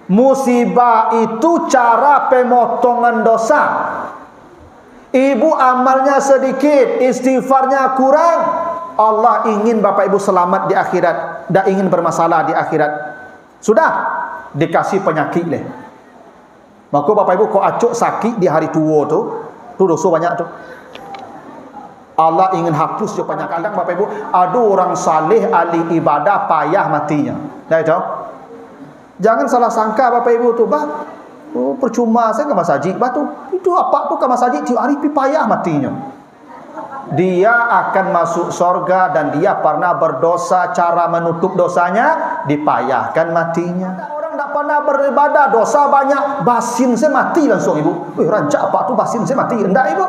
Musibah itu cara pemotongan dosa. Ibu amalnya sedikit, istighfarnya kurang, Allah ingin bapak ibu selamat di akhirat, dah ingin bermasalah di akhirat, sudah dikasih penyakit leh. Maka bapak ibu kau acuk sakit di hari tua tu dosa banyak tu. Allah ingin hapus je penyakit. Kadang bapak ibu ada orang saleh ahli ibadah payah matinya. Dah tahu? Jangan salah sangka bapak ibu tu, percuma saya ke masjid, tu itu apa tu ke masjid tiap hari payah matinya. Dia akan masuk sorga dan dia pernah berdosa, cara menutup dosanya dipayahkan matinya. Orang tak pernah beribadah, dosa banyak, basin saya mati langsung ibu. Rancak apa tu basin saya mati? Enggak ibu.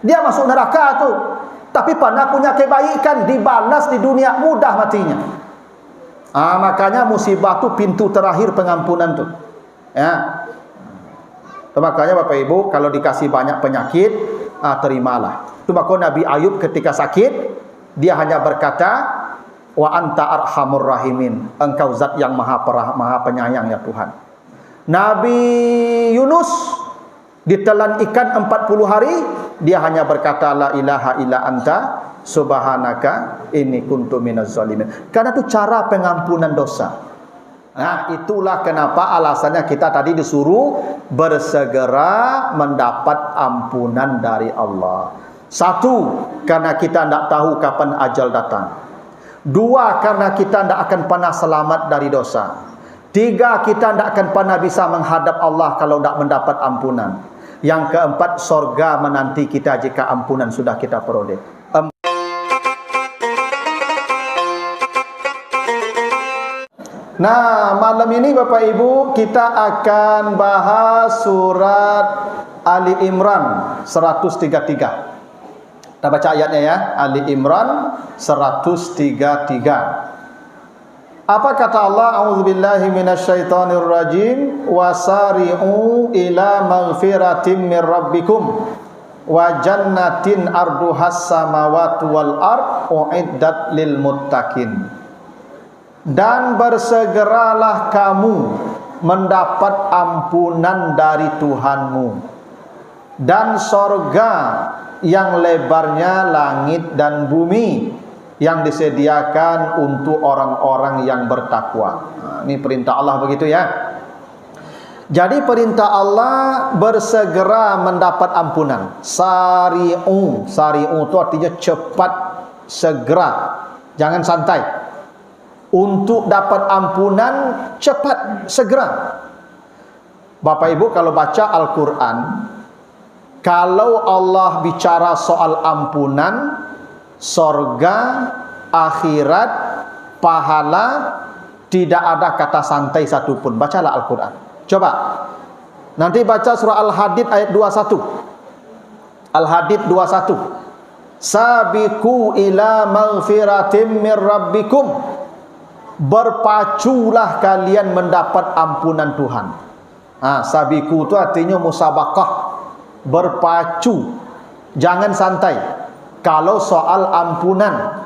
Dia masuk neraka tu. Tapi pernah punya kebaikan, dibalas di dunia, mudah matinya. Makanya musibah tu pintu terakhir pengampunan tu. Ya. Makanya bapak ibu kalau dikasih banyak penyakit, terimalah. Itu maka Nabi Ayub ketika sakit, dia hanya berkata, wa anta arhamur rahimin, engkau zat yang maha penyayang ya Tuhan. Nabi Yunus ditelan ikan 40 hari, dia hanya berkata la ilaha illa anta subhanaka inni kuntu minaz zalimin. Karena itu cara pengampunan dosa. Nah, itulah kenapa alasannya kita tadi disuruh bersegera mendapat ampunan dari Allah. Satu, karena kita tidak tahu kapan ajal datang. Dua, karena kita tidak akan pernah selamat dari dosa. Tiga, kita tidak akan pernah bisa menghadap Allah kalau tidak mendapat ampunan. Yang keempat, sorga menanti kita jika ampunan sudah kita peroleh. Nah, malam ini Bapak Ibu kita akan bahas surat Ali Imran 133. Kita baca ayatnya ya, Ali Imran 133. Apa kata Allah? A'udzubillahi minasyaitonirrajim. Wasari'u ila maghfiratin mir rabbikum wa jannatin arduhas samawati wal ard uiddat lil muttaqin. Dan bersegeralah kamu mendapat ampunan dari Tuhanmu dan sorga yang lebarnya langit dan bumi yang disediakan untuk orang-orang yang bertakwa. Ini perintah Allah begitu ya. Jadi perintah Allah bersegera mendapat ampunan. Sari'u, sari'u itu artinya cepat, segera, jangan santai. Untuk dapat ampunan cepat, segera. Bapak Ibu kalau baca Al-Quran, kalau Allah bicara soal ampunan, sorga, akhirat, pahala, tidak ada kata santai satupun. Bacalah Al-Quran. Coba. Nanti baca surah Al-Hadid ayat 21. Al-Hadid 21. Sabiqu ila maghfiratim mir rabbikum. Berpaculah kalian mendapat ampunan Tuhan. Sabiqu itu artinya musabaqah. Berpacu, jangan santai kalau soal ampunan.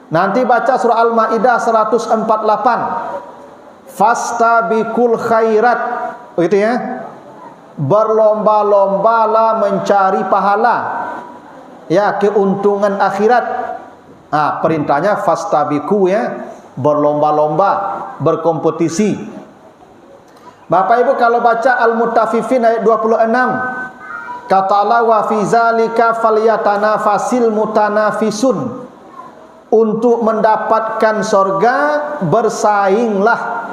Nanti baca surah Al-Maidah 148. Fastabiqul khairat, begitu ya. Berlomba-lombalah mencari pahala, ya, keuntungan akhirat. Perintahnya fastabiqu ya, berlomba-lomba, berkompetisi. Bapak Ibu kalau baca Al-Mutaffifin ayat 26, kata Allah wa fi zalika falyatanafasil mutanafisun. Untuk mendapatkan sorga bersainglah.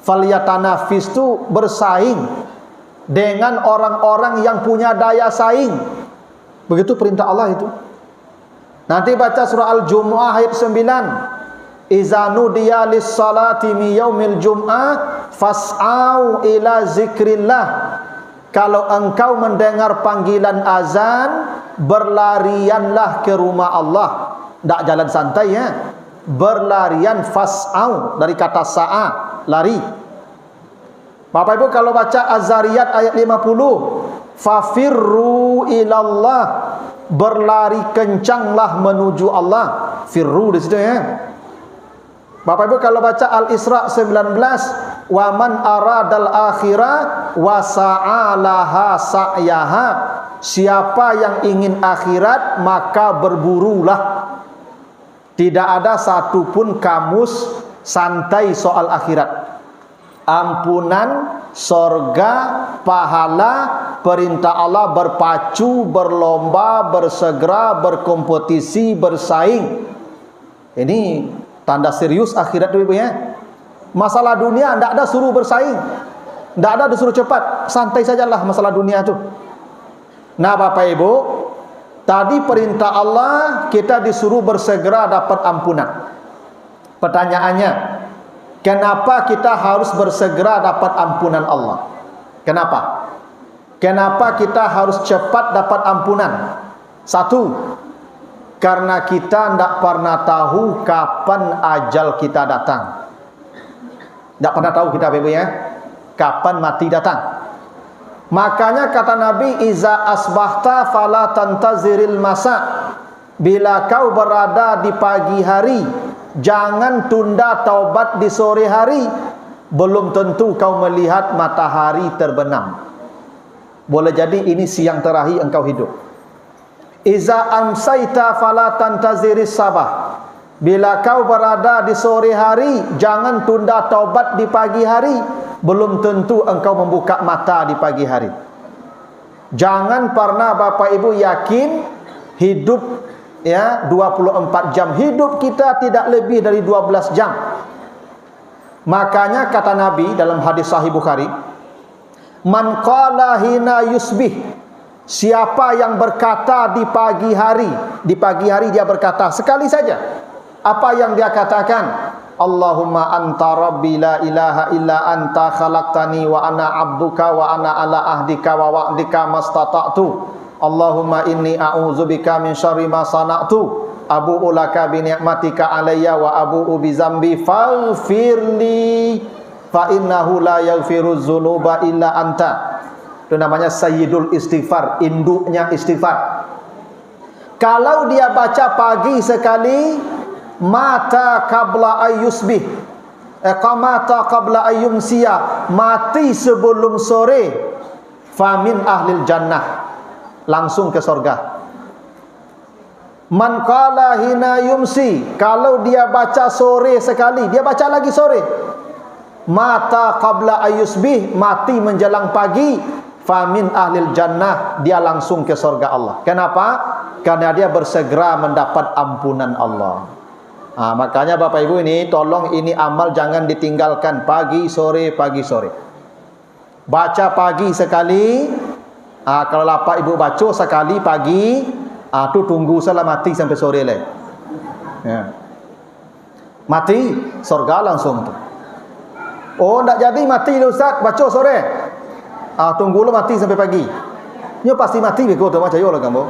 Falyatanafis itu bersaing dengan orang-orang yang punya daya saing. Begitu perintah Allah itu. Nanti baca surah Al-Jumu'ah ayat 9. Iza nudiya lis-salati mi yaumil jum'ah fas'au ila zikrillah. Kalau engkau mendengar panggilan azan, berlarianlah ke rumah Allah. Tak jalan santai ya. Berlarian, fas'au dari kata sa'a, lari. Bapak Ibu kalau baca Az-Zariyat ayat 50, fafirru ilallah, berlari kencanglah menuju Allah. Firru di situ ya. Bapak Ibu kalau baca Al-Isra 19, wa man aradal akhirah wa sa'alaha sa'yaha, siapa yang ingin akhirat maka berburulah. Tidak ada satupun kamus santai soal akhirat. Ampunan, sorga, pahala, perintah Allah berpacu, berlomba, bersegera, berkompetisi, bersaing. Ini tanda serius akhirat Ibu ya. Masalah dunia tidak ada suruh bersaing, tidak ada disuruh cepat, santai sajalah masalah dunia itu. Nah Bapak Ibu, tadi perintah Allah kita disuruh bersegera dapat ampunan. Pertanyaannya, kenapa kita harus bersegera dapat ampunan Allah? Kenapa? Kenapa kita harus cepat dapat ampunan? Satu, karena kita tidak pernah tahu kapan ajal kita datang. Tidak pernah tahu kita Ibu ya, kapan mati datang. Makanya kata Nabi, iza asbahta fala tantaziril masa. Bila kau berada di pagi hari, jangan tunda taubat di sore hari. Belum tentu kau melihat matahari terbenam. Boleh jadi ini siang terakhir engkau hidup. Iza amsaita fala tantaziris sabah. Bila kau berada di sore hari, jangan tunda taubat di pagi hari. Belum tentu engkau membuka mata di pagi hari. Jangan pernah Bapak Ibu yakin hidup ya 24 jam. Hidup kita tidak lebih dari 12 jam. Makanya kata Nabi dalam hadis Sahih Bukhari, man qala hina yusbih, siapa yang berkata di pagi hari dia berkata sekali saja. Apa yang dia katakan? Allahumma anta rabbi la ilaha illa anta khalaqtani wa ana abduka wa ana ala ahdika wa wa'dika mastata'tu. Allahumma inni a'udzubika min syarri ma sana'tu. Abu'u laka bi ni'matika alayya wa abu'u bi zambi faghfirli fa innahu la yaghfiruz dzunuba illa anta. Itu namanya sayyidul istighfar, induknya istighfar. Kalau dia baca pagi sekali, mata qabla ayyusbih, qamata qabla ayyumsiya, mati sebelum sore, famin ahlil jannah, langsung ke surga. Man qala hina yumsi, kalau dia baca sore sekali, dia baca lagi sore, mata qabla ayyusbih, mati menjelang pagi, famin ahlil jannah, dia langsung ke surga Allah. Kenapa? Karena dia bersegera mendapat ampunan Allah. Makanya Bapak Ibu ini tolong ini amal jangan ditinggalkan pagi sore. Baca pagi sekali. Kalau Bapak Ibu baca sekali pagi, tu tunggu salah mati sampai sore lah. Ya. Mati surga langsung tu. Oh tak jadi mati lah Ustaz, baca sore. Tunggulah mati sampai pagi. Nyo pasti mati beko tu macam yo lah kamu.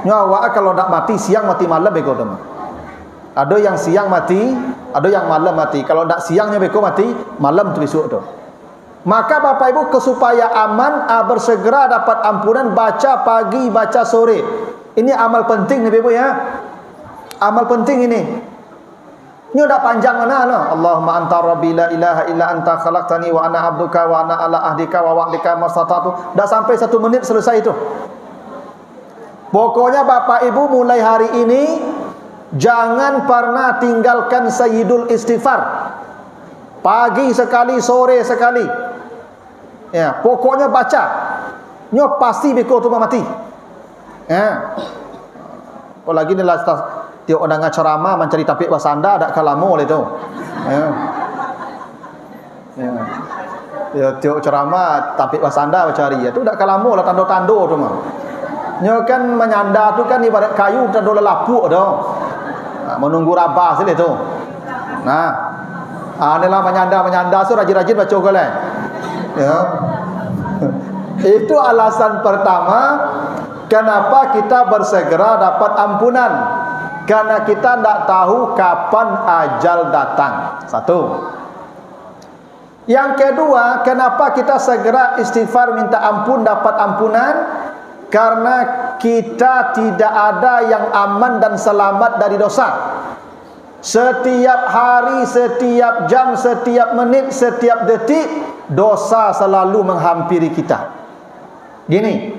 Nyo awak kalau tak mati siang mati malam beko tu. Ada yang siang mati, ada yang malam mati. Kalau tak siangnya beko mati, malam tu besok tu. Maka Bapak Ibu kesupaya aman, bersegera dapat ampunan, baca pagi, baca sore. Ini amal penting nih Bapak Ibu ya. Amal penting ini. Ini udah panjang mana no? Allahumma anta rabbi la ilaha illa anta khalaqtani wa ana abduka wa ana ala ahdika wa wa'dika mastata'tu. Dah sampai 1 menit selesai itu. Pokoknya Bapak Ibu mulai hari ini jangan pernah tinggalkan sayyidul istighfar. Pagi sekali, sore sekali. Ya, pokoknya baca. Nyo pasti beko tu mati. Ya. Apalagi ni lah tiok orang ceramah mencari tapik wasanda ada kalamu oleh tu. Ya. Ya. Ya tiok ceramah tapik wasanda cari ya tu dak kalamu lah tando-tando tu mah. Nyo kan menyanda tu kan ibarat kayu tando lapuk tu. Menunggu rabah sini tu. Nah, inilah menyanda so rajin-rajin baca goleh. Ya. Itu alasan pertama kenapa kita bersegera dapat ampunan. Karena kita tidak tahu kapan ajal datang. Satu. Yang kedua, kenapa kita segera istighfar minta ampun dapat ampunan? Karena kita tidak ada yang aman dan selamat dari dosa. Setiap hari, setiap jam, setiap menit, setiap detik, dosa selalu menghampiri kita. Gini,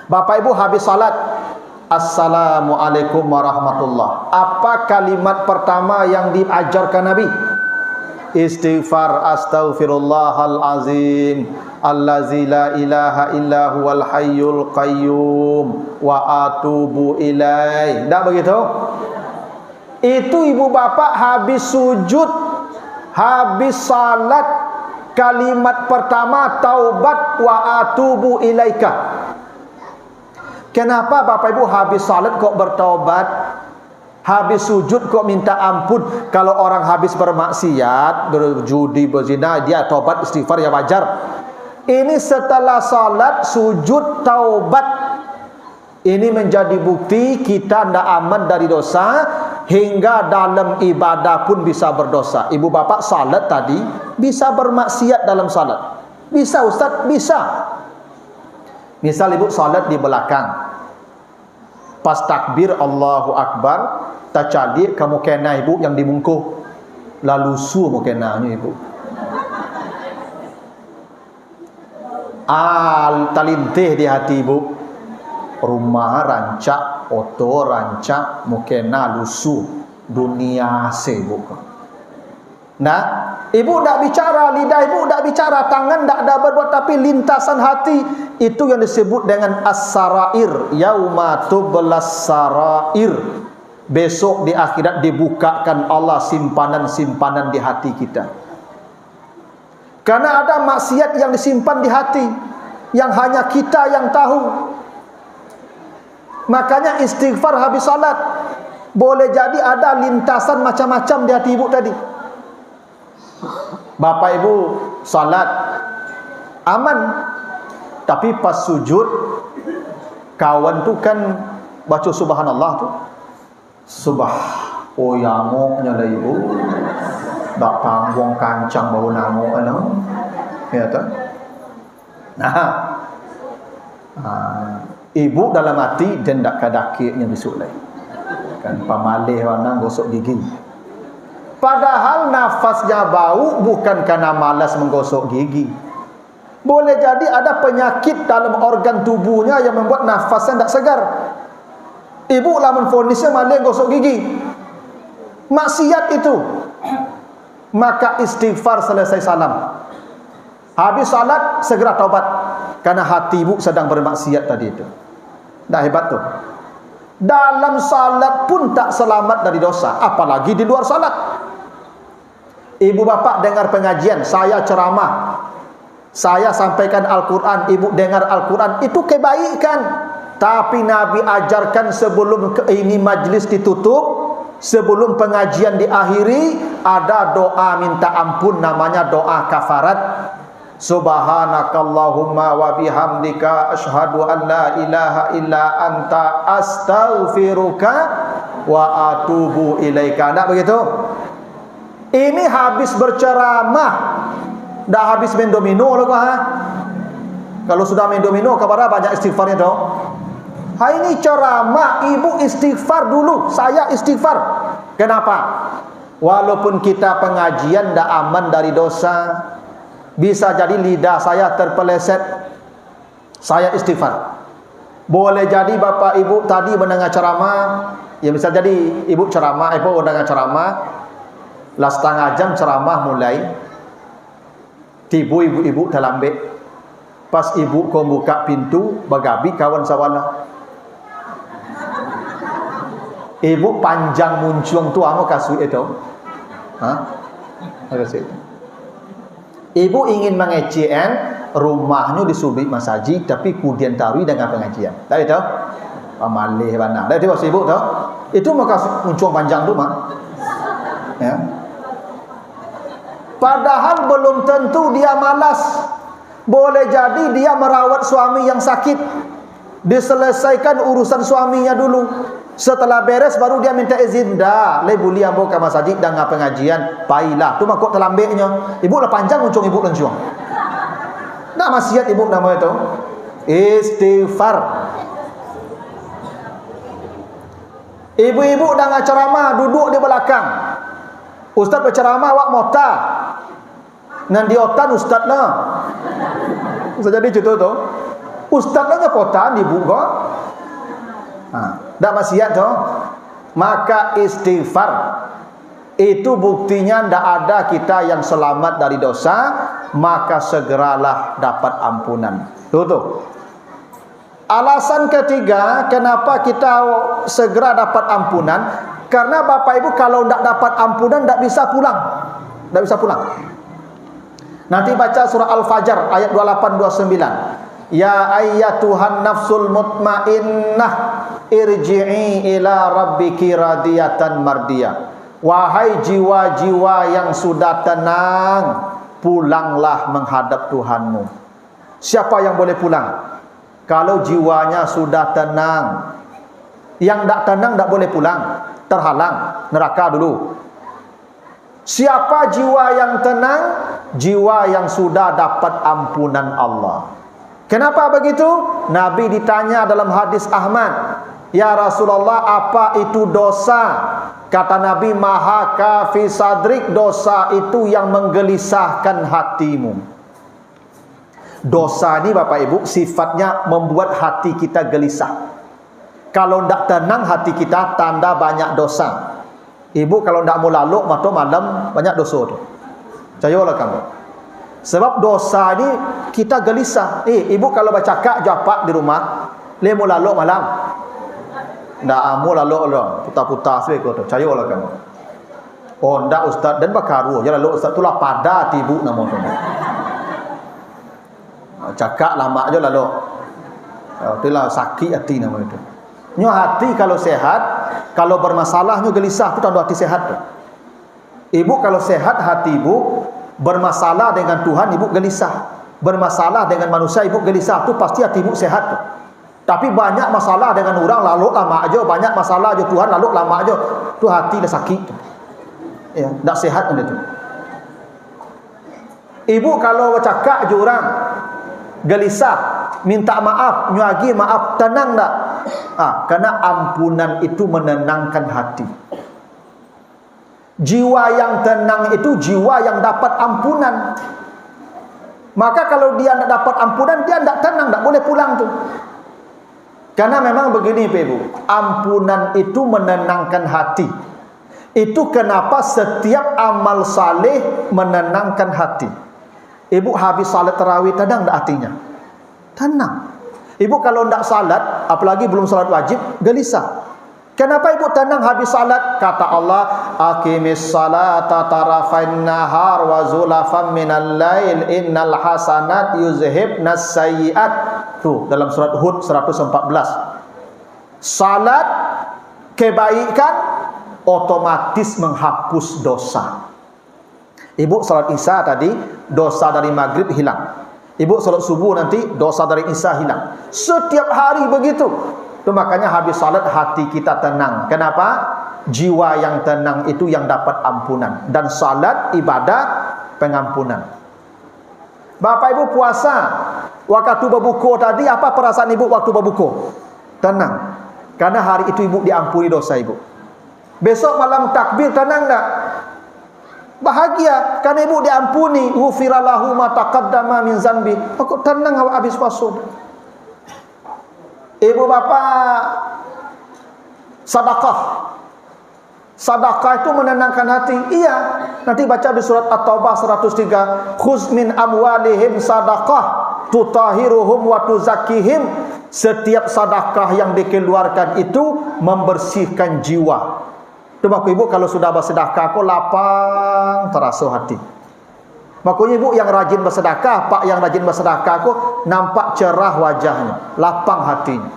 Bapak Ibu habis salat, Assalamualaikum warahmatullah. Apa kalimat pertama yang diajarkan Nabi? Istighfar, astaghfirullahal azim, allazi la ilaha illa huwal hayyul qayyum, wa atubu ilaih. Tak begitu? Itu ibu bapak habis sujud, habis salat, kalimat pertama taubat, wa atubu ilaika. Kenapa bapak ibu habis salat kok bertaubat? Habis sujud kok minta ampun? Kalau orang habis bermaksiat, berjudi, berzina, dia taubat istighfar ya wajar. Ini setelah salat, sujud, taubat. Ini menjadi bukti kita tidak aman dari dosa, hingga dalam ibadah pun bisa berdosa. Ibu bapak salat tadi bisa bermaksiat dalam salat. Bisa Ustaz? Bisa. Misal ibu salat di belakang, pas takbir Allahu Akbar, tak jadi kamu kena ibu yang dimungkuh, lalu su mau kenanya ibu. Talintih di hati ibu. Rumah rancak, oto rancak, mukena lusuh, dunia sibuk. Nah, ibu tak bicara, lidah ibu tak bicara, tangan tak ada berbuat, tapi lintasan hati itu yang disebut dengan as-sarair. Yauma tublas sarair. Besok di akhirat dibukakan Allah simpanan-simpanan di hati kita. Karena ada maksiat yang disimpan di hati, yang hanya kita yang tahu. Makanya istighfar habis salat. Boleh jadi ada lintasan macam-macam di hati ibu tadi. Bapak ibu salat aman, tapi pas sujud, kawan tu kan baca subhanallah tu, oh yamuknya lah ibu, tak panggung kancang bau namuk kan, ya tak? Ibu dalam hati dan tak kadakiknya besok lain. Kan pamalih wanang gosok gigi. Padahal nafasnya bau bukan karena malas menggosok gigi. Boleh jadi ada penyakit dalam organ tubuhnya yang membuat nafasnya tak segar. Ibu lamun fonisnya malah gosok gigi. Maksiat itu. Maka istighfar selesai salam. Habis salat segera taubat, karena hati ibu sedang bermaksiat tadi itu. Dah hebat tu. Dalam salat pun tak selamat dari dosa, apalagi di luar salat. Ibu bapak dengar pengajian, saya ceramah, saya sampaikan Al-Quran, ibu dengar Al-Quran, itu kebaikan. Tapi Nabi ajarkan sebelum ini majlis ditutup, sebelum pengajian diakhiri, ada doa minta ampun, namanya doa kafarat. Subhanakallahumma wa bihamdika asyhadu an la ilaha illa anta astaghfiruka wa atubu ilaika. Tak begitu? Ini habis berceramah, dah habis main domino loh kah? Kalau sudah main domino, kabar banyak istighfarnya tu. Ini ceramah, ibu istighfar dulu, saya istighfar. Kenapa? Walaupun kita pengajian dah aman dari dosa, bisa jadi lidah saya terpeleset, saya istighfar. Boleh jadi bapak ibu tadi mendengar ceramah, ya bisa jadi ibu ceramah, ibu mendengar ceramah, lah setengah jam ceramah mulai, tibu ibu-ibu terlambat. Pas ibu kau buka pintu, bagabi kawan sawala. Ibu panjang muncung tu amo kasih itu. Kasih itu. Ibu ingin mengecian rumahnya disubik masjid, tapi kemudian tarui dengan pengajian. Tak itu? Pamalih mana? Tak itu ibu tahu? Itu maka muncung panjang tu mah. Ya. Padahal belum tentu dia malas. Boleh jadi dia merawat suami yang sakit. Diselesaikan urusan suaminya dulu. Setelah beres baru dia minta izin, dah le boleh ambo ke masjid dan ngapa pengajian, pailah tu makok terlambeknya. Ibu lah panjang uncung ibu lencung. Dah maksiat ibu nama itu. Istighfar. Ibu-ibu dengan ceramah duduk di belakang. Ustaz berceramah awak mota. Nan diotan ustaz lah. Jadi contoh tu. Ustaz lah ngepotan ibu kok. Dak maksiat tu. Maka istighfar itu buktinya ndak ada kita yang selamat dari dosa, maka segeralah dapat ampunan. Tuh. Alasan ketiga kenapa kita segera dapat ampunan, karena Bapak Ibu kalau ndak dapat ampunan ndak bisa pulang. Ndak bisa pulang. Nanti baca surah Al-Fajr ayat 28 29. Ya ayyatuhan nafsul mutmainnah irji'i ila rabbiki radiyatan mardiyah. Wahai jiwa-jiwa yang sudah tenang, pulanglah menghadap Tuhanmu. Siapa yang boleh pulang? Kalau jiwanya sudah tenang. Yang tak tenang tak boleh pulang, terhalang, neraka dulu. Siapa jiwa yang tenang? Jiwa yang sudah dapat ampunan Allah. Kenapa begitu? Nabi ditanya dalam hadis Ahmad, ya Rasulullah, apa itu dosa? Kata Nabi, maha kafi sadrik, dosa itu yang menggelisahkan hatimu. Dosa ini Bapak Ibu sifatnya membuat hati kita gelisah. Kalau tidak tenang hati kita, tanda banyak dosa. Ibu kalau tidak mau lalu, maka malam banyak dosa tu. Percayalah kamu. Sebab dosa ini kita gelisah. Ibu kalau bercakap japak di rumah, le mau lalu malam. Ndak amu lalu Allah, putar-putar sekali tu. Percayalah kamu. Oh ndak ustaz dan bakaru. Ya lalu ustaz tu lah pada tibu nama tu. Cakap lama aja lalu. Itulah sakit hati nama itu. Nyo hati kalau sehat, kalau bermasalah nyo gelisah, tu tanda hati sehat tu. Ibu kalau sehat hati ibu, bermasalah dengan Tuhan ibu gelisah, bermasalah dengan manusia ibu gelisah, tu pasti hati ibu sehat tu. Tapi banyak masalah dengan orang lalu lama aja, banyak masalah aja Tuhan lalu lama aja, tu hati dah sakit tu. Ya, tak sehat benda tu. Ibu kalau bercakap je orang gelisah, minta maaf, nyuagi maaf, tenang tak? Karena ampunan itu menenangkan hati. Jiwa yang tenang itu jiwa yang dapat ampunan. Maka kalau dia tidak dapat ampunan, dia tidak tenang, tidak boleh pulang tu. Karena memang begini Ibu, ampunan itu menenangkan hati. Itu kenapa setiap amal saleh menenangkan hati. Ibu habis salat tarawih tenang tak hatinya? Tenang. Ibu kalau tidak salat, apalagi belum salat wajib, gelisah. Kenapa ibu tenang habis salat? Kata Allah, aqimis salata tarafain nahar wa zulafan minal lail innal hasanat yuzhibnas sayyiat. Tuh dalam surat Hud 114. Salat kebaikan otomatis menghapus dosa. Ibu salat Isya tadi, dosa dari maghrib hilang. Ibu salat subuh nanti, dosa dari Isya hilang. Setiap hari begitu. Itu makanya habis salat hati kita tenang. Kenapa? Jiwa yang tenang itu yang dapat ampunan. Dan salat ibadah pengampunan. Bapak Ibu puasa, waktu berbuka tadi, apa perasaan ibu waktu berbuka? Tenang. Karena hari itu ibu diampuni dosa ibu. Besok malam takbir tenang tak? Bahagia karena ibu diampuni, ghufiralahu ma taqaddama min zanbi. Kok tenang awak habis puasa. Ibu bapa sedekah. Sedekah itu menenangkan hati. Iya, nanti baca di surat At-Taubah 103, khuz min amwalihim sadaqah tutahiruhum wa tuzakkihim. Setiap sedekah yang dikeluarkan itu membersihkan jiwa. Maka ibu kalau sudah bersedekah kok lapang terasa hati. Makanya ibu yang rajin bersedekah, pak yang rajin bersedekah kok nampak cerah wajahnya, lapang hatinya.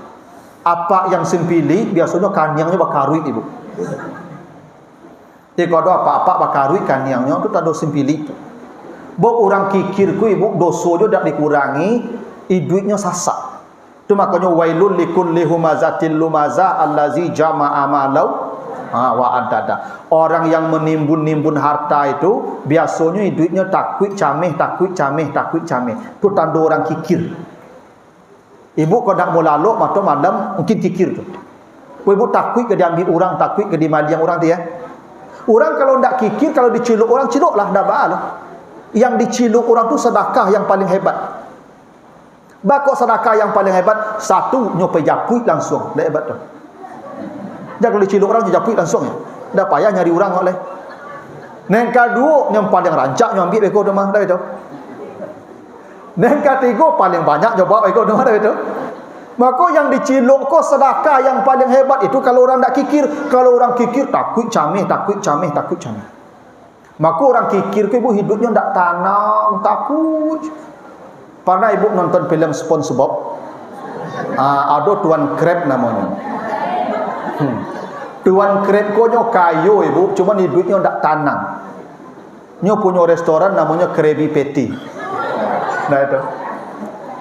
Apa yang sempili biasanya kanyangnya bakarui ibu. Jadi kalau apa-apa bakarui kanyangnya itu tanda sempili itu. Bo orang kikirku ibu dosa dia tak dikurangi, duitnya sasak. Itu makanya wailul likulli humazatil lumaza allazi jama'a malau wa adada. Orang yang menimbun-nimbun harta itu biasanya duitnya takwik cameh. Itu tanda orang kikir. Ibu kalau nak mau lalu maka malam mungkin kikir tu. Ibu takut ke diambil orang, takut ke dimaliang orang tu ya. Orang kalau ndak kikir, kalau diciluk orang, ciluklah, dah baal. Yang diciluk orang tu sedekah yang paling hebat. Bakok sedekah yang paling hebat, satu nyopai japui langsung, dah hebat tu. Jangan kalau diciluk orang japui langsung ya. Dah payah nyari orang oleh. Yang kedua, yang paling rancak nyo ambil ekor rumah dah itu. Yang ketiga paling banyak nyoba ekor rumah dah itu. Maka yang diciluk ko sedekah yang paling hebat itu kalau orang tak kikir. Kalau orang kikir takut camih, takut camih, takut camih. Maka orang kikir ke ibu hidupnya tak tenang, takut. Pernah ibu nonton film SpongeBob? Ada Tuan Krab namanya. Tuan Krab ko nyo kayu ibu, cuma hidupnya tak tenang. Nyo punya restoran namanya Krabby Patty. Nah itu.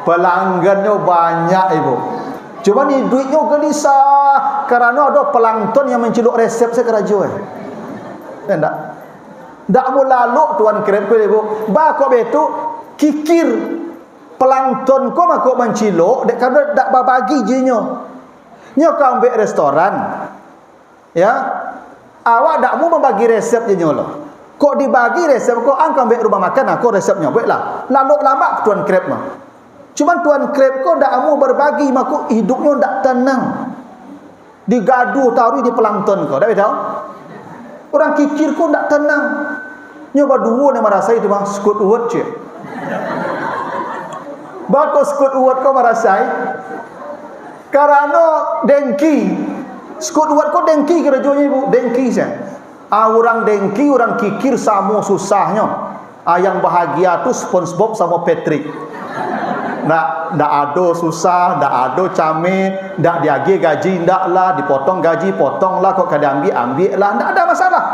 Pelanggannya banyak ibu. Cuma ni duitnya gelisah kerana ada pelangton yang menciluk resep saya kerajaan. Tak? Tak mau lalu Tuan Krab ko ibu. Ba kok betu kikir pelangton ko makok menciluk dek kada dak babagi jinyo. Nyo ka ambil restoran. Ya. Awak dak mau membagi resep jinyo lo. Kok dibagi resep kok angka ambil rumah makan aku resepnya. Baiklah. Lalu lama Tuan Krab mah. Cuma Tuan Krab ko tak mau berbagi, maka hidupnya tak tenang. Digadu taruh di pelangton ko, tak tahu? Orang kikir ko tak tenang. Nyoba dua ni merasai itu bang, Squidward je. Bako Squidward ko merasai. Karena dengki. Squidward ko dengki kerajanya ibu, dengki saya. Orang dengki, orang kikir sama susahnya. Yang bahagia tu SpongeBob sama Patrick. Ndak ada susah, ndak ada camih, ndak diagi gaji, ndak lah dipotong gaji, potonglah kok kada ambil lah, ndak ada masalah.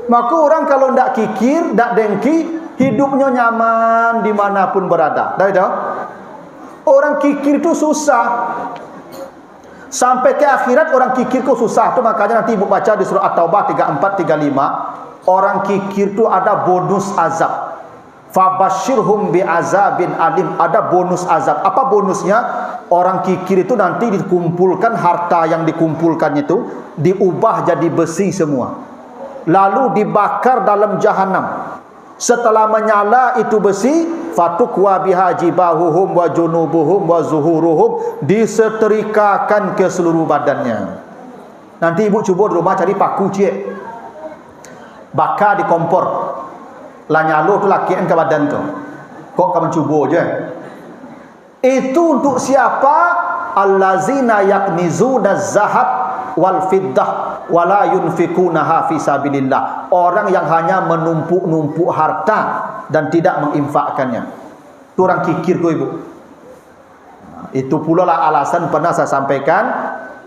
Maka orang kalau ndak kikir, ndak dengki, hidupnya nyaman dimanapun berada. Dah tahu? Orang kikir itu susah. Sampai ke akhirat orang kikir itu susah. Tu makanya nanti ibu baca di surah At-Taubah 34 35, orang kikir itu ada bonus azab. Fabashirhum bi'azabin alim. Ada bonus azab. Apa bonusnya? Orang kikir itu nanti dikumpulkan harta yang dikumpulkan itu diubah jadi besi semua. Lalu dibakar dalam jahanam. Setelah menyala itu besi, fatukwa biha jibahuhum wa junubuhum wa zuhuruhum, disetrikakan ke seluruh badannya. Nanti ibu cuba di rumah cari paku cik. Bakar di kompor. Lah nyalo tu lakian ke badan tu. Kok kamu cuba je. Itu untuk siapa? Allazina yaknizuna zahab wal fiddah wala yunfikunaha fi sabilillah. Orang yang hanya menumpuk-numpuk harta dan tidak menginfakkannya. Itu orang kikir ko ibu. Itu pula lah alasan pernah saya sampaikan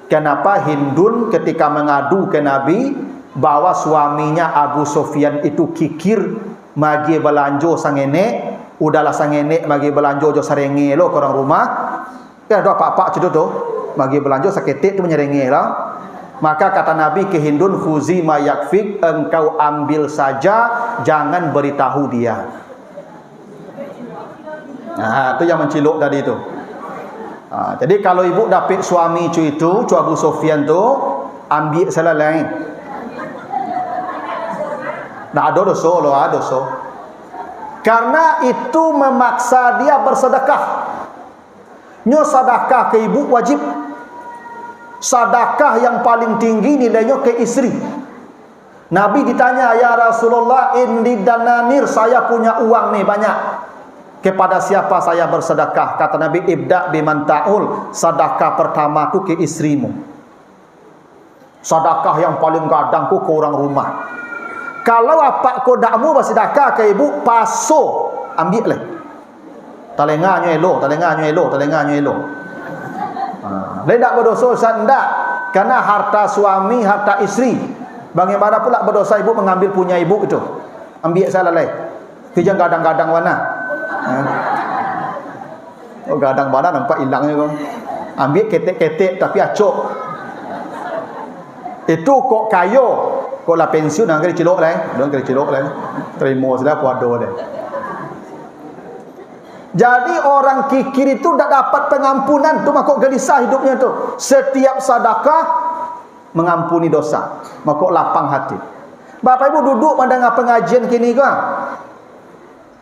kenapa Hindun ketika mengadu ke Nabi bahwa suaminya Abu Sufyan itu kikir magi belanjo sang nenek, udahlah sang nenek magi belanjo jo sarenge lo ke orang rumah. Ya ada apa-apa cedo tu, magi belanjo saketik tu menyerenge lah. Maka kata Nabi ke Hindun, khuzi ma yakfik, engkau ambil saja, jangan beritahu dia. Nah, itu yang menciluk tadi itu. Jadi kalau ibu dapat suami cu itu, cu Abu Sufyan tu, ambil salah lain. Nah, ada dosa loh, ada dosa. Karena itu memaksa dia bersedekah. Nyo sedekah ke ibu wajib. Sedekah yang paling tinggi nilainya ke istri. Nabi ditanya, ya Rasulullah, indi dananir, saya punya uang nih banyak. Kepada siapa saya bersedekah? Kata Nabi, ibda biman ta'ul, sedekah pertama tu ke istrimu. Sedekah yang paling gadang ku ke orang rumah. Kalau apa kodakmu bersedekah ke ibu, paso, ambil lah. Talengahnya elok, talengahnya elok, talengahnya elok. Tidak berdosa tidak. Karena harta suami, harta istri. Bagaimana pula berdosa ibu mengambil punya ibu itu? Ambil salah lah. Kijang gadang-gadang mana? Oh gadang mana nampak hilangnya kau. Ambil ketek-ketek tapi acok. Itu kok kayo. Kok lah pensiun nak kena cilok lah. Don't kena cilok lah. Terima sudah puado dah. Jadi orang kikir itu tak dapat pengampunan, tu makok gelisah hidupnya tu. Setiap sedekah mengampuni dosa, makok lapang hati. Bapak Ibu duduk mendengar pengajian kini ke?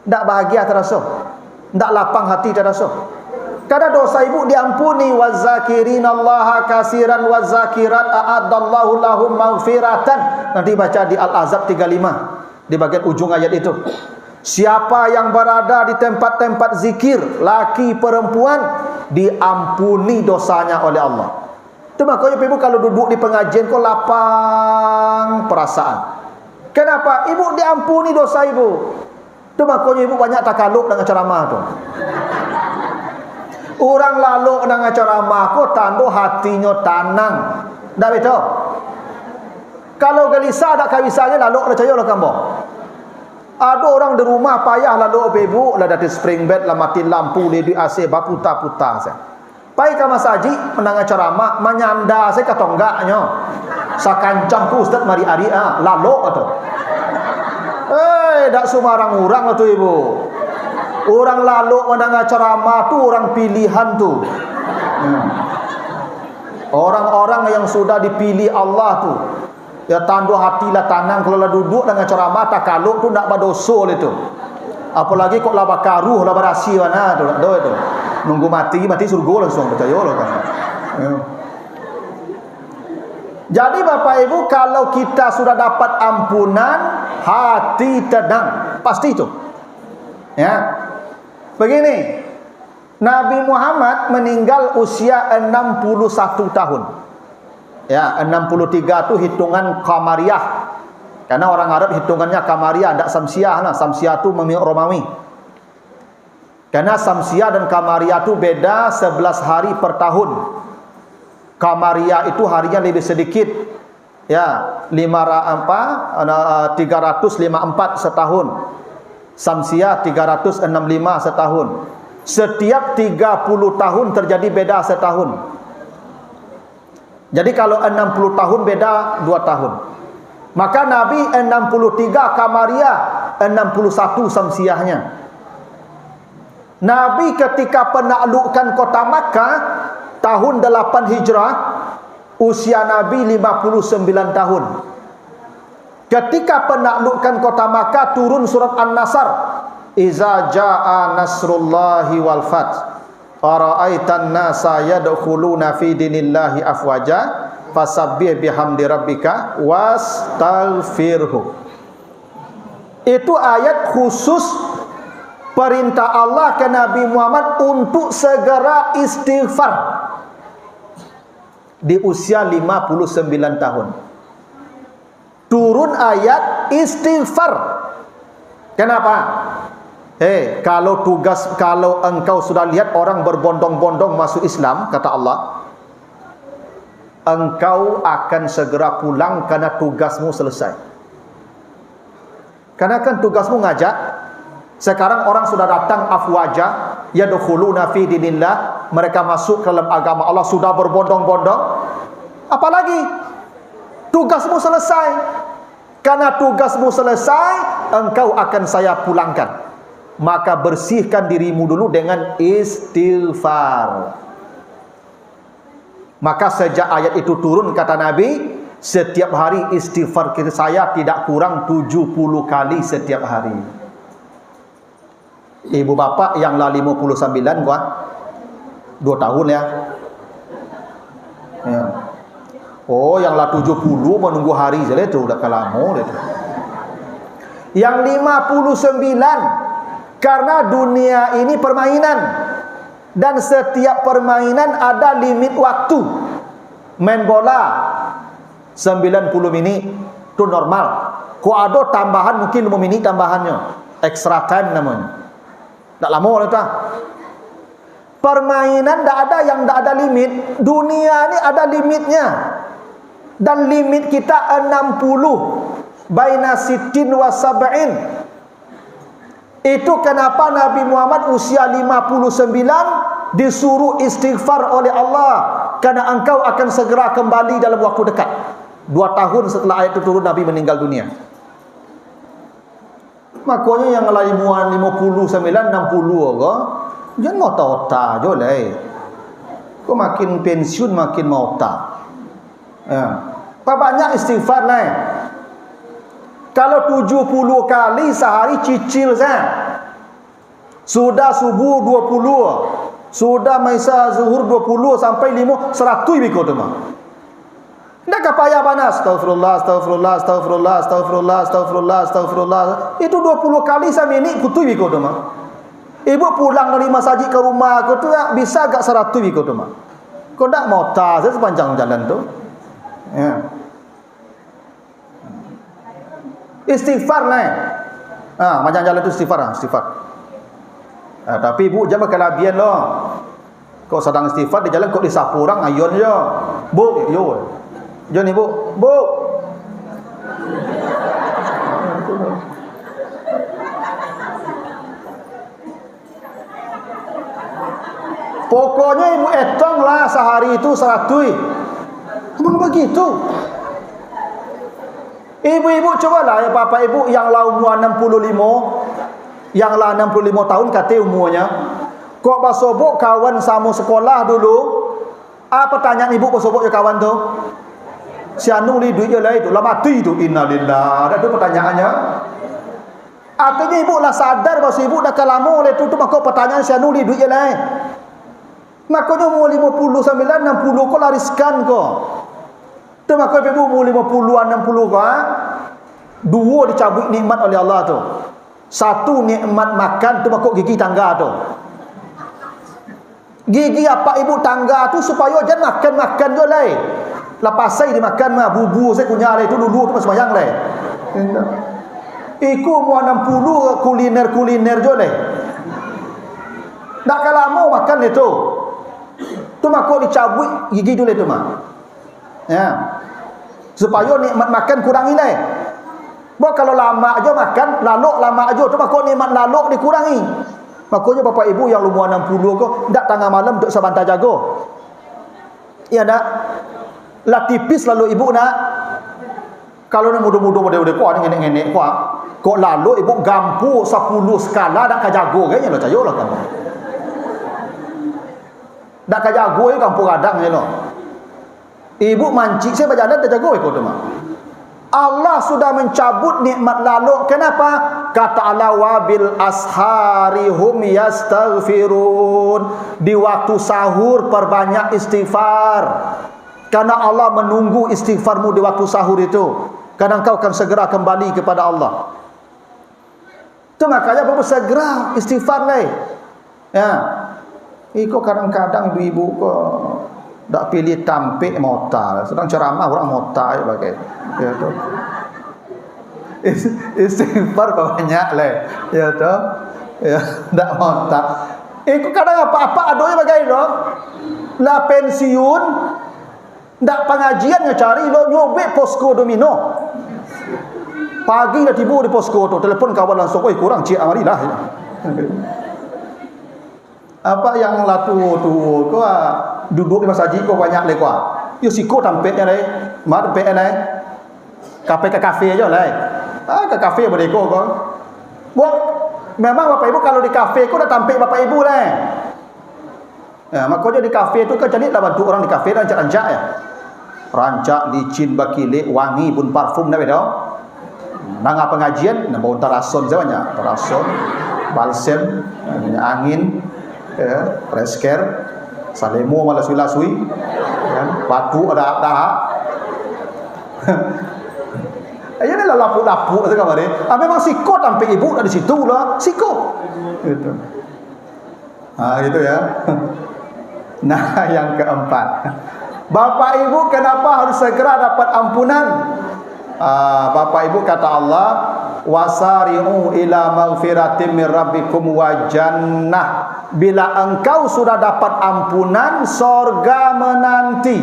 Tak bahagia terasa, tak lapang hati terasa. Karena dosa ibu diampuni. Wazakirinallaha kasiran wazakirat a'addallahu lahum maghfiratan. Nanti baca di Al-Ahzab 35 di bagian ujung ayat itu. Siapa yang berada di tempat-tempat zikir, laki perempuan, diampuni dosanya oleh Allah. Itu makanya ibu kalau duduk di pengajian kau lapang perasaan. Kenapa? Ibu diampuni dosa ibu. Itu makanya ibu banyak takaluk dengan ceramah tu. Orang lalu dengan ceramah kau tanda hatinya tanang. Tak betul? Kalau gelisah tak kawisanya lalu percaya lah kamu. Ada orang di rumah payah lalu ibu lah dari spring bed lah mati lampu di AC baputa-puta saya. Pai ke masaji mendengar ceramah menyanda saya kata enggaknya. Sakancang ku ustaz mari ari lalu kata. Tak sembarang orang tu ibu. Orang lalu mendengar ceramah tu orang pilihan tu. Orang-orang yang sudah dipilih Allah tu. Ya tanda hatilah tanang kalau lah duduk dengan ceramah tak kaluk tu nak berdosa itu. Apalagi kok lah bakaruh lah berasi mana tu tak tahu itu. Nunggu mati surga langsung percayalah kan. Jadi Bapak Ibu kalau kita sudah dapat ampunan, hati tenang, pasti itu. Ya. Begini, Nabi Muhammad meninggal usia 61 tahun. Ya, 63 itu hitungan Qamariyah. Karena orang Arab hitungannya Qamariyah, tidak Samsiah lah. Samsiah itu memiliki Romawi. Karena Samsiah dan Qamariyah itu beda 11 hari per tahun. Qamariyah itu harinya lebih sedikit. Ya, 354 setahun. Samsiah 365 setahun. Setiap 30 tahun terjadi beda setahun. Jadi kalau 60 tahun beda 2 tahun. Maka Nabi 63 Qamariyah, 61 Samsiahnya. Nabi ketika penaklukan kota Makkah tahun 8 Hijrah, usia Nabi 59 tahun. Ketika penaklukan kota Makkah turun surat An-Nasr, iza jaa nasrullahi wal fath ara'aitan nasa yadkhuluna fi dinillahi afwaja fasabbih bihamdi rabbika wastaghfirhu. Itu ayat khusus perintah Allah ke Nabi Muhammad untuk segera istighfar di usia 59 tahun. Turun ayat istighfar. Kenapa? Kalau engkau sudah lihat orang berbondong-bondong masuk Islam, kata Allah, engkau akan segera pulang karena tugasmu selesai. Karena kan tugasmu ngajak. Sekarang orang sudah datang afwaja, yadkhuluna fi dinillah, mereka masuk ke dalam agama Allah sudah berbondong-bondong. Apalagi tugasmu selesai. Karena tugasmu selesai, engkau akan saya pulangkan. Maka bersihkan dirimu dulu dengan istighfar. Maka sejak ayat itu turun, kata Nabi, setiap hari istighfar kita saya tidak kurang 70 kali setiap hari. Ibu bapak yang lah 59 gua 2 tahun ya. Oh, yang lah 70 menunggu hari saja itu udah kelamo itu. Yang 59 karena dunia ini permainan, dan setiap permainan ada limit waktu. Main bola 90 menit itu normal. Kok ada tambahan mungkin 5 menit tambahannya, extra time namanya. Tak lama lah tak. Permainan tak ada yang tak ada limit. Dunia ini ada limitnya. Dan limit kita 60 baina sittin wa sab'in. Itu kenapa Nabi Muhammad usia 59 disuruh istighfar oleh Allah, karena engkau akan segera kembali dalam waktu dekat. 2 tahun setelah ayat itu turun Nabi meninggal dunia. Makanya yang lain 59 60 juga Jangan mau otak je lah. Kau makin pensiun makin mau otak. Banyak istighfar lah. Kalau 70 kali sehari cicil saya. Sudah subuh 20, sudah maisa zuhur 20 sampai 5 100 biko tu mah. Ndak payah panas. Astagfirullah, astagfirullah, astagfirullah, astagfirullah, astagfirullah, astagfirullah. Itu 20 kali samini putui biko tu mah. Ibu pulang dari masjid ke rumah aku tu bisa agak 100 biko tu mah. Kau ndak mau tas sepanjang jalan tu. Ya. Istighfar lah. Macam jalan tu istighfar. Tapi ibu jangan kelabian loh. Kau sedang istighfar di jalan kau disapu orang ayun je. Bu, yo. Jom ibu. Bu. Pokoknya ibu etong lah sehari itu 100. Memang begitu. Ibu-ibu cobalah ya bapak ibu yang lah umur 65, yang lah 65 tahun kata umurnya. Kok basobok kawan sama sekolah dulu. Pertanyaan ibu basobok je kawan tu. Si anu li duit je lah itu. Lah mati tu. Innalillah. Ada tu pertanyaannya. Artinya ibu lah sadar bahawa ibu dah kelama oleh tu maka pertanyaan si anu li duit je lah. Makanya umur 59, 60 kau lariskan kau. Tu maka ibu umur 50, 60 kau. Dua dicabut nikmat oleh Allah tu. Satu nikmat makan tu maka gigi tangga tu. Gigi apa ibu tangga tu supaya jangan makan je lah. Lepas saya dimakan mah bubu saya kunyah lah itu dulu tu pas sembahyang lah. Iku umur 60 kuliner je lah. Tak lama makan itu. Tu maka dicabut gigi dulu itu mah. Ya. Supaya nikmat makan kurangi lah. Buat kalau lama aja makan, laluk lama aja tu maka nikmat laluk dikurangi. Makanya bapak ibu yang umur 60 kau ndak tengah malam duk sebantar jaga. Ya dak. Lah tipis lalu ibu nak. Kalau ni muda-muda model-model kuat ni ngenek-ngenek kuat. Kok lalu ibu gampu 10 skala dak kajago kayaknya lo cayo lah kamu. Dak kajago ni kampung radang je lo. Ibu mancik saya berjalan dak jago ikut tu mah. Allah sudah mencabut nikmat lalu. Kenapa? Kata Allah wabil asharihum yastaghfirun. Di waktu sahur perbanyak istighfar. Karena Allah menunggu istighfarmu di waktu sahur itu. Karena engkau akan segera kembali kepada Allah. Itu makanya bapak segera istighfar lah. Ya. Iko kadang-kadang ibu-ibu kok tak pilih tampik mota. Sedang ceramah orang mota ya pakai. Ya tu. Istighfar banyak lah. Ya tu. Ya, tak mota. Iko kadang apa-apa adonya bagai tu. Lah pensiun ndak pengajian cari lo nyobek posko domino. Pagi dah tiba di posko tu, telefon kawan langsung, "Oi, kurang cik amarilah." Apa yang latu tu kau duduk di masjid kau banyak le kau. Yo siko tampeknya le. Mar tampek le. Kafe aja lah. Ke kafe boleh kau. Buat memang bapak ibu kalau di kafe kau dah tampek bapak ibu lah. Ya, makanya di kafe tu kan jadi lah bantu orang di kafe rancak-rancak ya. Rancak, licin, bakilik, wangi pun parfum dah bedo. Nang pengajian, nak bawa tarason saya banyak. Tarason, balsem, angin, ya, fresh-care, salemo malah sui-lasui, kan? Batu ada dah. Ayah ni lah lapuk-lapuk sekarang ni. Memang siko tampil ibu dari situ lah, siko. Gitu. Gitu ya. Nah, yang keempat, bapak ibu kenapa harus segera dapat ampunan? Bapak ibu kata Allah, wasari'u ila maghfiratin min rabbikum wa jannah. Bila engkau sudah dapat ampunan, sorga menanti.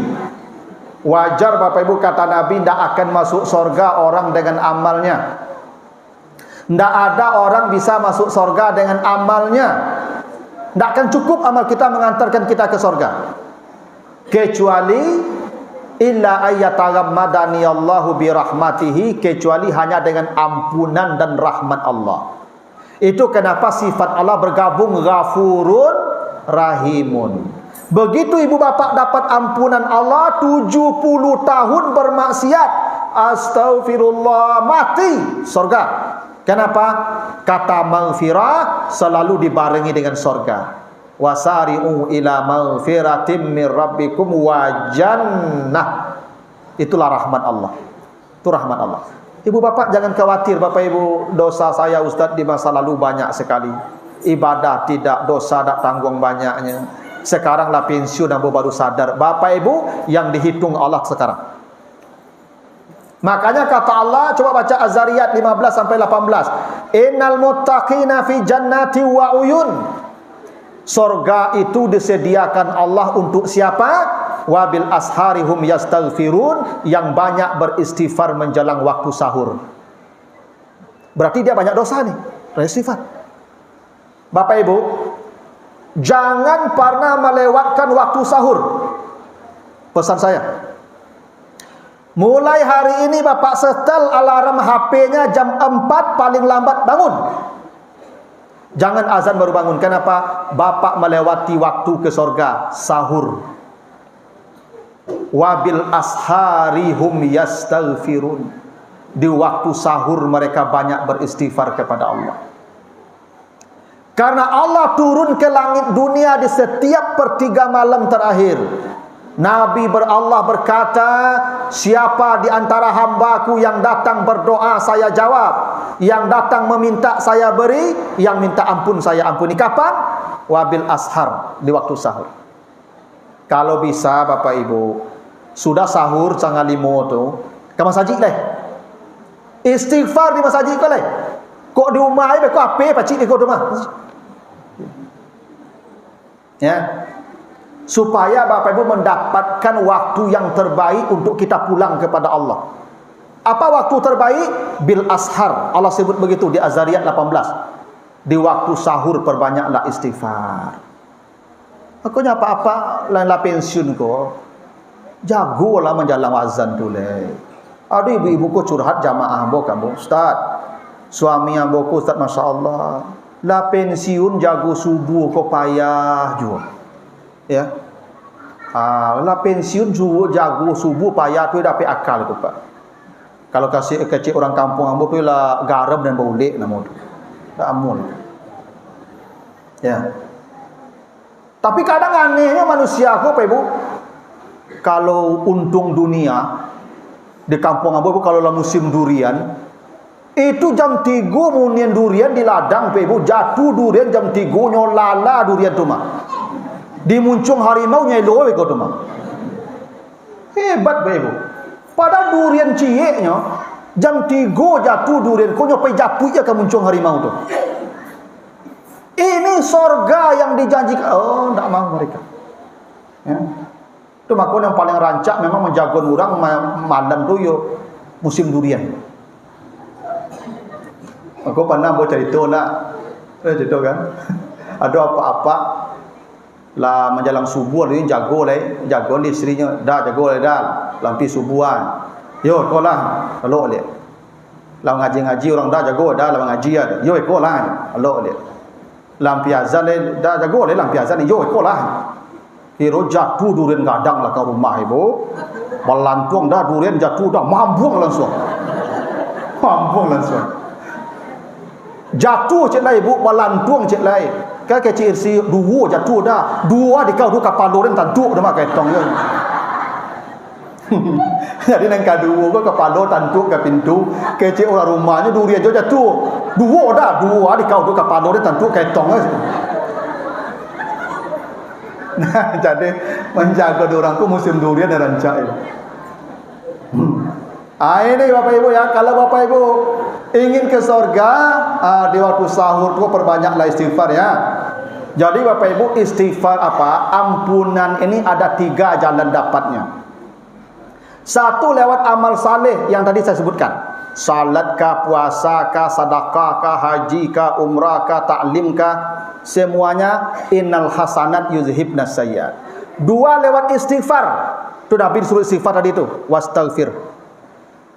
Wajar bapak ibu kata Nabi, tidak akan masuk sorga orang dengan amalnya. Tidak ada orang bisa masuk sorga dengan amalnya. Tidak akan cukup amal kita mengantarkan kita ke sorga. Kecuali illa ayyataghammadani Allahu bi rahmatihi, kecuali hanya dengan ampunan dan rahmat Allah. Itu kenapa sifat Allah bergabung Ghafurun rahimun. Begitu ibu bapak dapat ampunan Allah, 70 tahun bermaksiat, astagfirullah, mati, surga. Kenapa? Kata maghfirah selalu dibarengi dengan surga. Wasari'u ila maghfiratim min rabbikum wa jannah. Itulah rahmat Allah. Itu rahmat Allah. Ibu bapak jangan khawatir, bapak ibu, dosa saya Ustaz di masa lalu banyak sekali. Ibadah tidak, dosa tak tanggung banyaknya. Sekaranglah pensiun dan baru sadar. Bapak ibu, yang dihitung Allah sekarang. Makanya kata Allah, coba baca Az-Zariyat 15 sampai 18. Innal muttaqina fi jannati wa uyun. Surga itu disediakan Allah untuk siapa? Wabil asharihum yastaghfirun, yang banyak beristighfar menjelang waktu sahur. Berarti dia banyak dosa nih, beristighfar. Bapak ibu, jangan pernah melewatkan waktu sahur. Pesan saya, mulai hari ini bapak setel alarm HP-nya jam 4 paling lambat bangun. Jangan azan baru bangun. Kenapa? Bapak melewati waktu ke surga, sahur. Wabil asharihum yastaghfirun. Di waktu sahur mereka banyak beristighfar kepada Allah. Karena Allah turun ke langit dunia di setiap pertiga malam terakhir. Nabi Allah berkata, siapa di antara hambaku yang datang berdoa saya jawab, yang datang meminta saya beri, yang minta ampun saya ampuni. Kapan? Wabil ashar, di waktu sahur. Kalau bisa bapak ibu, sudah sahur tanggal 5 tu, ke masjid leh. Istighfar di masjid kau leh. Kok di rumah ai kau ape pacik di kau rumah. Ya. Supaya bapak ibu mendapatkan waktu yang terbaik untuk kita pulang kepada Allah. Apa waktu terbaik? Bil ashar. Allah sebut begitu di Az-Zariyat 18. Di waktu sahur perbanyaklah istighfar. Aku apa-apa lain-lain pensiun ko. Jagolah menjalang azan tu le. Ada ibu-ibu ko curhat jamaah ambo kamu, Ustaz. Suami ambo ko Ustaz, masya-Allah. La pensiun jago subuh ko payah juga. Ya. La pensiun juga jago subuh payah tu dapat akal tu Pak. Kalau kasih kecil orang kampung ambo tu lah garam dan baulek namun. Tak amun. Ya. Tapi kadang anehnya manusia aku Pak Ibu, kalau untung dunia di kampung ambo kalau lah musim durian, itu jam 3 munien durian di ladang Pak Ibu, jatuh durian jam 3 nyolala durian tu mah. Dimuncung harimau nyelo we ko tu mah. Hebat Pak Ibu. Pada durian cieknya jam 3 jatuh durian, ko nyopai jatuh ya ke muncung harimau tu. Ini sorga yang dijanjikan. Oh, tak mau mereka. Ya. Itu makanya yang paling rancak memang menjaga orang malam tu yo musim durian. Aku pernah buat cerita lah. Cerita kan. Ada apa-apa lah menjelang subuh dia jago di istrinya dah jago dah lampi subuhan. Yo kolah kalau lihat. Lah ngaji-ngaji orang dah jago dah lah ngaji ada. Yo kolah kalau lihat. Lampi azan dah jago lampi azan yo kolah. Kiro jatuh durian gadang lah ke rumah ibu. Melantung dah durian jatuh dah mambung langsung. Mambung langsung. Jatuh cik lai ibu, melantung cik lai. Kan kecil si dua jatuh dah. Dua di kau dua kapal durian tanduk dah mak ketong je. Jadi nang kadua ko kapal tanduk ke pintu, kecil orang rumahnya durian je jatuh. Dua dah, dua di kau dua kapal durian tanduk ketong je. Nah, jadi menjaga dorangku musim durian dan rancak itu. Ini Bapak Ibu ya, kalau Bapak Ibu ingin ke surga, di waktu sahur tu perbanyaklah istighfar ya. Jadi Bapak Ibu istighfar apa? Ampunan ini ada 3 jalan dapatnya. Satu lewat amal saleh yang tadi saya sebutkan. Salat kah, puasa kah, sedekah kah, haji kah, umrah kah, taklim kah, semuanya innal hasanat yuzhibnas sayyiat. 2 lewat istighfar. Tu Nabi suruh istighfar tadi tu, wastaghfir.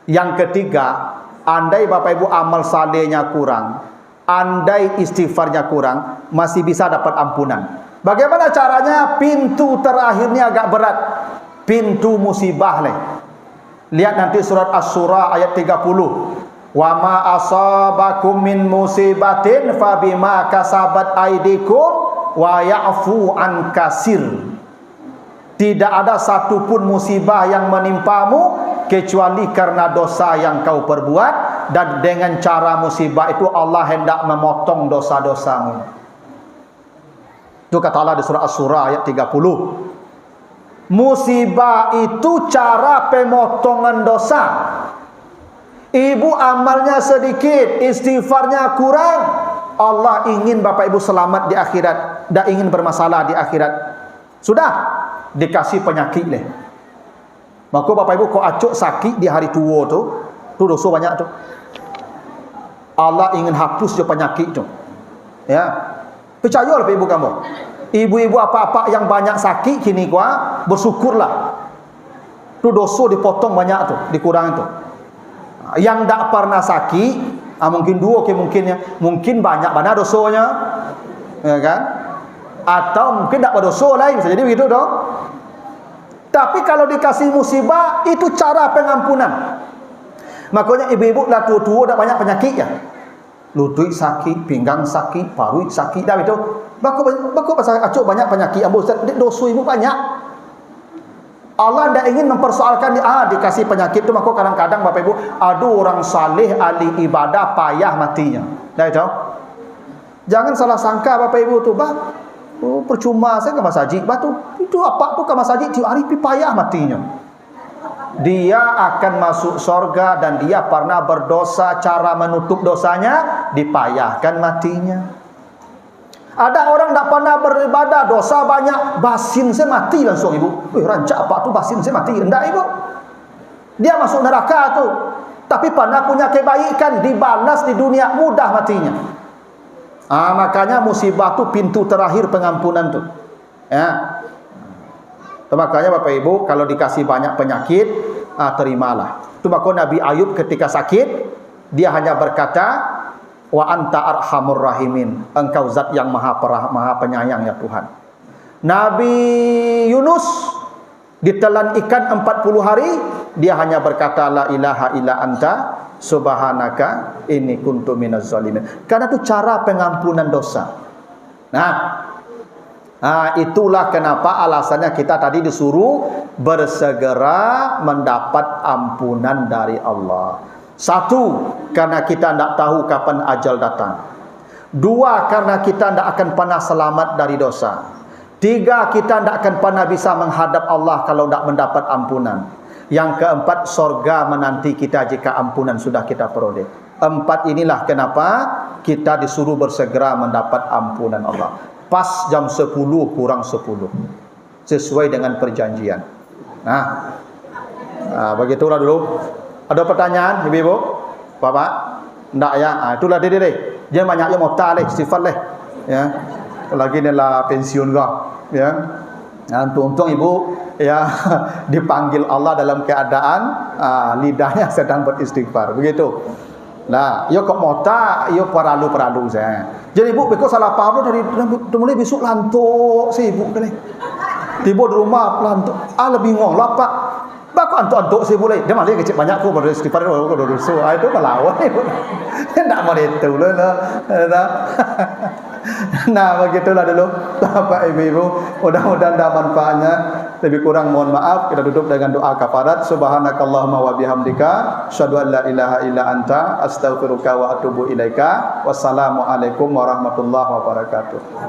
Yang ketiga, andai Bapak Ibu amal salehnya kurang, andai istighfarnya kurang, masih bisa dapat ampunan. Bagaimana caranya? Pintu terakhirnya agak berat. Pintu musibah nih. Lihat nanti surat Asy-Syura ayat 30. Wa ma asabakum min musibatin fabima kasabat aydikum wa ya'fu an kasir. Tidak ada satupun musibah yang menimpamu kecuali karena dosa yang kau perbuat, dan dengan cara musibah itu Allah hendak memotong dosa-dosamu. Itu kata Allah di surah Asy-Syura ayat 30. Musibah itu cara pemotongan dosa. Ibu amalnya sedikit, istighfarnya kurang, Allah ingin Bapak Ibu selamat di akhirat, dan ingin bermasalah di akhirat. Sudah dikasih penyakit deh. Maka Bapak Ibu kau acuk sakit di hari tua tu dosa banyak tu. Allah ingin hapus je penyakit tu. Ya. Percayalah Bapak Ibu kamu. Ibu-ibu apa-apa yang banyak sakit kini kuah, bersyukurlah. Tu dosa dipotong banyak tu, dikurang tu. Yang tak pernah sakit, mungkin dua kemungkinannya, mungkin banyak mana dosanya. Ya kan? Atau mungkin tak berdosa lain, bisa jadi begitu dong. Tapi kalau dikasih musibah, itu cara pengampunan. Makanya ibu-ibu lah tua-tua tak banyak penyakit ya. Lutut sakit, pinggang sakit, paru sakit, dah itu. Baku pasal acuk banyak penyakit. Ambo Ustaz, dosa ibu banyak. Allah tidak ingin mempersoalkan dikasih penyakit tu. Maka kadang-kadang Bapak Ibu, ada orang saleh ahli ibadah payah matinya. Dah itu. Jangan salah sangka Bapak Ibu tu, percuma saya ke masjid batu itu apa tu ke masjid tiap hari payah matinya. Dia akan masuk surga dan dia pernah berdosa, cara menutup dosanya dipayahkan matinya. Ada orang tak pernah beribadah, dosa banyak, basin saya mati langsung ibu. Rancak apa tu basin saya mati? Enggak ibu. Dia masuk neraka tu. Tapi pernah punya kebaikan, dibalas di dunia, mudah matinya. Makanya musibah tu pintu terakhir pengampunan tu. Ya. Makanya Bapak Ibu kalau dikasih banyak penyakit, terimalah. Itu maka Nabi Ayub ketika sakit, dia hanya berkata, wa anta arhamur rahimin. Engkau zat yang maha penyayang ya Tuhan. Nabi Yunus ditelan ikan 40 hari, dia hanya berkata la ilaha illa anta subhanaka inni kuntu minaz zalimin. Karena itu cara pengampunan dosa. Itulah kenapa alasannya kita tadi disuruh bersegera mendapat ampunan dari Allah. Satu, karena kita tidak tahu kapan ajal datang. Dua, karena kita tidak akan pernah selamat dari dosa. Tiga, kita tidak akan pernah bisa menghadap Allah kalau tidak mendapat ampunan. Yang keempat, sorga menanti kita jika ampunan sudah kita peroleh. Empat inilah kenapa kita disuruh bersegera mendapat ampunan Allah. Pas jam 10 kurang 10. Sesuai dengan perjanjian. Begitulah dulu. Ada pertanyaan ibu-ibu? Bapak? Enggak ya? Itulah dia deh. Dia banyaknya mota leh, sifat leh. Ya. Lagi ni lah pensiun kau. Ya. Untung ibu ya dipanggil Allah dalam keadaan lidahnya sedang beristighfar. Begitu. Nah, yo kok mota, yo peralu saya. Jadi ibu beko salah paham dari mulai besok lantuk si ibu kali. Tiba di rumah lantuk. Lebih ngong lah Pak. Baku antuk-antuk si mulai. Dia malah kecil banyak aku beristighfar aku dosa. Itu melawan. Enggak mau itu lah. Nah, begitulah dulu Bapak Ibu. Mudah-mudahan ada manfaatnya. Lebih kurang mohon maaf. Kita tutup dengan doa kafarat. Subhanakallahumma wa bihamdika asyhadu an la ilaha illa anta astaghfiruka wa atubu ilaika. Wassalamualaikum warahmatullahi wabarakatuh.